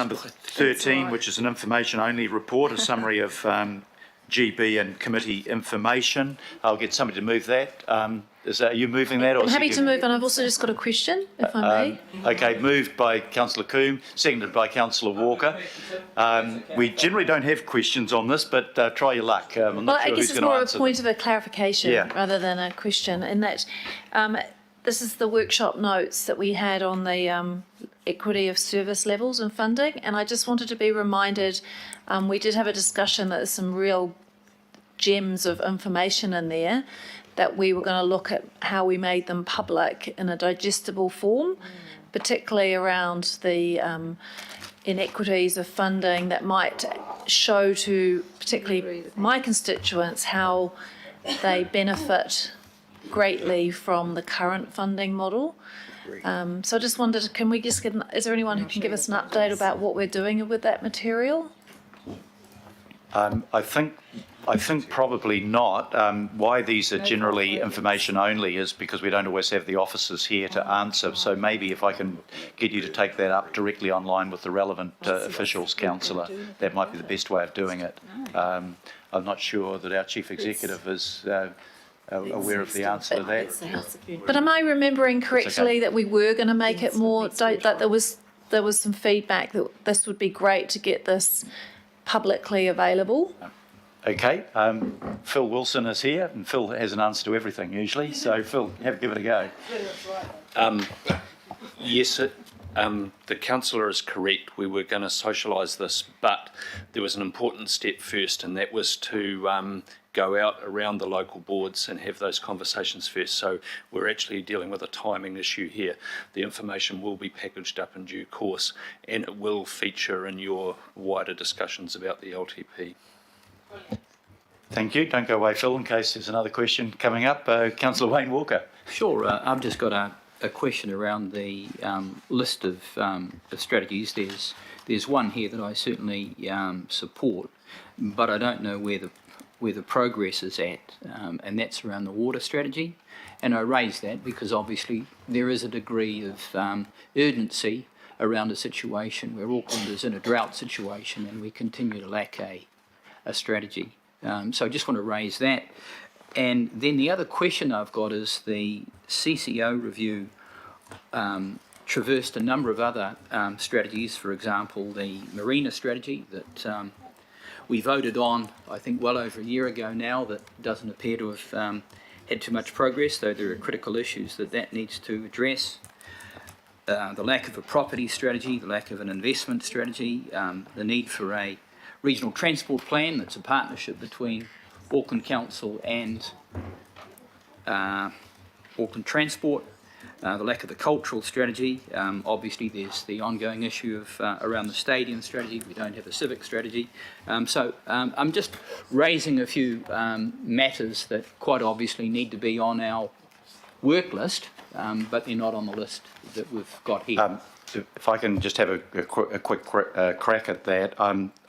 number 13, which is an information-only report, a summary of GB and committee information. I'll get somebody to move that. Are you moving that? I'm happy to move, and I've also just got a question, if I may. Okay, moved by Councillor Coombe, seconded by Councillor Walker. We generally don't have questions on this, but try your luck. I'm not sure who's going to answer. I guess it's more a point of a clarification rather than a question, in that this is the workshop notes that we had on the equity of service levels and funding, and I just wanted to be reminded, we did have a discussion that there's some real gems of information in there, that we were going to look at how we made them public in a digestible form, particularly around the inequities of funding that might show to particularly my constituents how they benefit greatly from the current funding model. So I just wondered, can we just get, is there anyone who can give us an update about what we're doing with that material? I think probably not. Why these are generally information only is because we don't always have the officers here to answer. So maybe if I can get you to take that up directly online with the relevant officials, councillor, that might be the best way of doing it. I'm not sure that our chief executive is aware of the answer to that. But am I remembering correctly that we were going to make it more, that there was some feedback that this would be great to get this publicly available? Okay, Phil Wilson is here, and Phil has an answer to everything usually. So Phil, give it a go. Yes, the councillor is correct. We were going to socialise this, but there was an important step first, and that was to go out around the local boards and have those conversations first. So we're actually dealing with a timing issue here. The information will be packaged up in due course, and it will feature in your wider discussions about the LTP. Thank you. Don't go away, Phil, in case there's another question coming up. Councillor Wayne Walker. Sure. I've just got a question around the list of strategies. There's one here that I certainly support, but I don't know where the progress is at, and that's around the water strategy. And I raise that because obviously there is a degree of urgency around a situation where Auckland is in a drought situation and we continue to lack a strategy. So I just want to raise that. And then the other question I've got is the CCO review traversed a number of other strategies, for example, the marina strategy that we voted on, I think, well over a year ago now, that doesn't appear to have had too much progress, though there are critical issues that needs to address. The lack of a property strategy, the lack of an investment strategy, the need for a regional transport plan that's a partnership between Auckland Council and Auckland Transport, the lack of the cultural strategy. Obviously there's the ongoing issue of around the stadium strategy. We don't have a civic strategy. So I'm just raising a few matters that quite obviously need to be on our work list, but they're not on the list that we've got here. If I can just have a quick crack at that.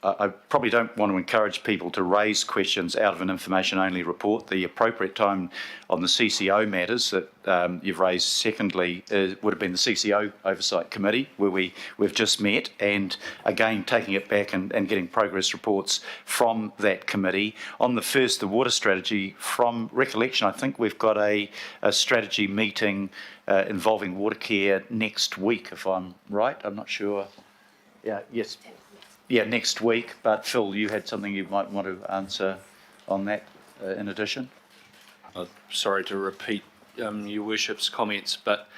I probably don't want to encourage people to raise questions out of an information-only report. The appropriate time on the CCO matters that you've raised, secondly, would have been the CCO Oversight Committee, where we've just met, and again taking it back and getting progress reports from that committee. On the first, the water strategy, from recollection, I think we've got a strategy meeting involving water care next week, if I'm right. I'm not sure. Yes. Yeah, next week. But Phil, you had something you might want to answer on that in addition? Sorry to repeat your worship's comments, but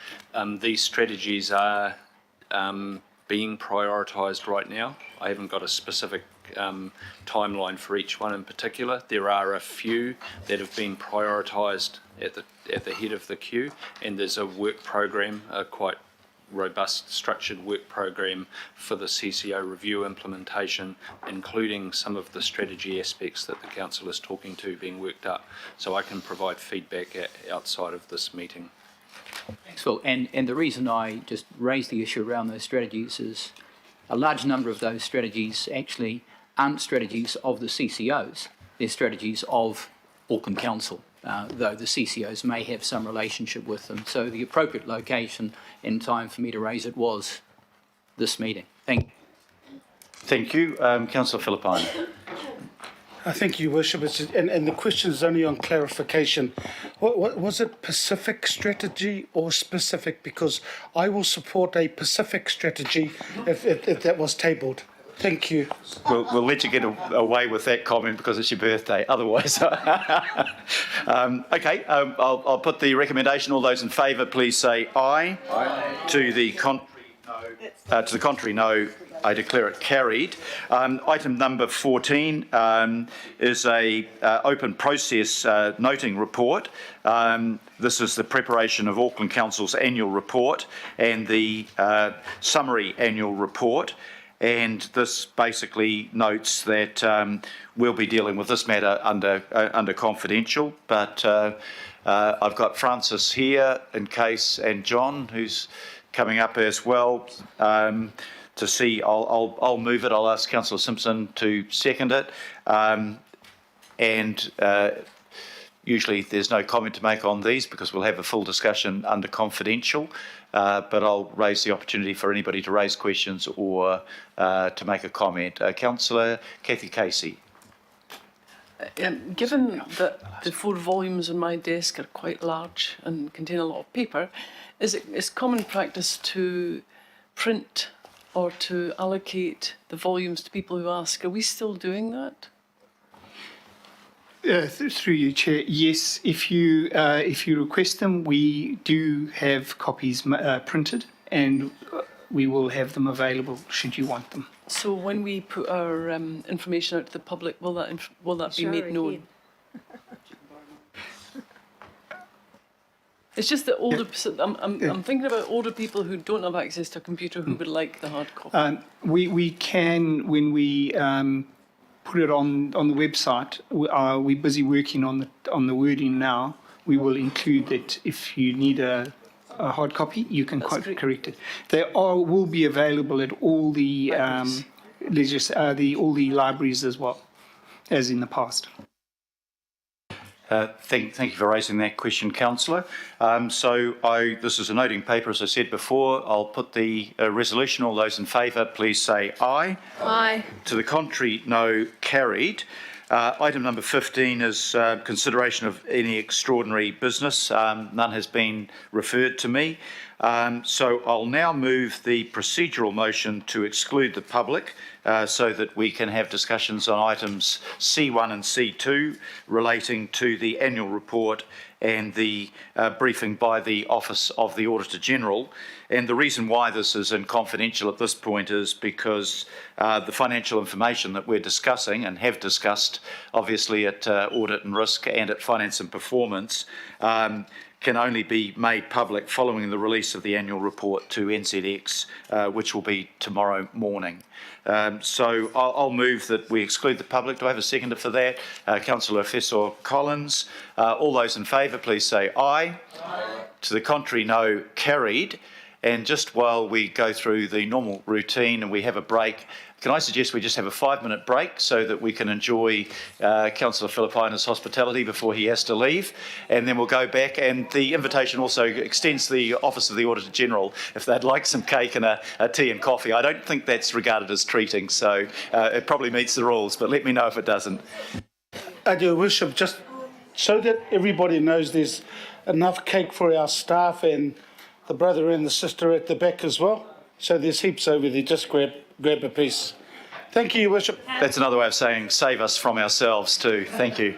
these strategies are being prioritised right now. I haven't got a specific timeline for each one in particular. There are a few that have been prioritised at the head of the queue, and there's a work program, a quite robust structured work program for the CCO review implementation, including some of the strategy aspects that the council is talking to being worked up. So I can provide feedback outside of this meeting. Thanks, Phil. And the reason I just raised the issue around those strategies is a large number of those strategies actually aren't strategies of the CCOs. They're strategies of Auckland Council, though the CCOs may have some relationship with them. So the appropriate location and time for me to raise it was this meeting. Thank you. Thank you. Councillor Philippine. Thank you, Worship. And the question is only on clarification. What was it, Pacific strategy or specific? Because I will support a Pacific strategy if that was tabled. Thank you. We'll let you get away with that comment because it's your birthday. Otherwise, okay. I'll put the recommendation. All those in favour, please say aye. Aye. To the contrary, no. I declare it carried. Item number 14 is a open process noting report. This is the preparation of Auckland Council's annual report and the summary annual report. And this basically notes that we'll be dealing with this matter under confidential. But I've got Francis here in case, and John, who's coming up as well. To see, I'll move it. I'll ask Councillor Simpson to second it, and usually there's no comment to make on these because we'll have a full discussion under confidential. But I'll raise the opportunity for anybody to raise questions or to make a comment. Councillor Kathy Casey. Given that the 4 volumes on my desk are quite large and contain a lot of paper, is common practice to print or to allocate the volumes to people who ask? Are we still doing that? Through you, Chair. Yes, if you request them, we do have copies printed, and we will have them available should you want them. So when we put our information out to the public, will that be made known? It's just that older. I'm thinking about older people who don't have access to a computer who would like the hard copy. We can, when we put it on the website. We're busy working on the wording now. We will include that if you need a hard copy, you can correct it. They will be available at all the all the libraries as well as in the past. Thank you for raising that question, Councillor. This is a noting paper, as I said before. I'll put the resolution. All those in favour, please say aye. Aye. To the contrary, no. Carried. Item number 15 is consideration of any extraordinary business. None has been referred to me. So I'll now move the procedural motion to exclude the public so that we can have discussions on items C1 and C2 relating to the annual report and the briefing by the Office of the Auditor General. And the reason why this is in confidential at this point is because the financial information that we're discussing and have discussed, obviously at Audit and Risk and at Finance and Performance, can only be made public following the release of the annual report to NZX, which will be tomorrow morning. So I'll move that we exclude the public. Do I have a seconder for that? Councillor Fessor Collins. All those in favour, please say aye. Aye. To the contrary, no. Carried. And just while we go through the normal routine and we have a break, can I suggest we just have a 5-minute break so that we can enjoy Councillor Philippina's hospitality before he has to leave, and then we'll go back. And the invitation also extends to the Office of the Auditor General if they'd like some cake and a tea and coffee. I don't think that's regarded as treating, so it probably meets the rules, but let me know if it doesn't. Your Worship, just so that everybody knows there's enough cake for our staff and the brother and the sister at the back as well. So there's heaps over there. Just grab a piece. Thank you, Your Worship. That's another way of saying save us from ourselves too. Thank you.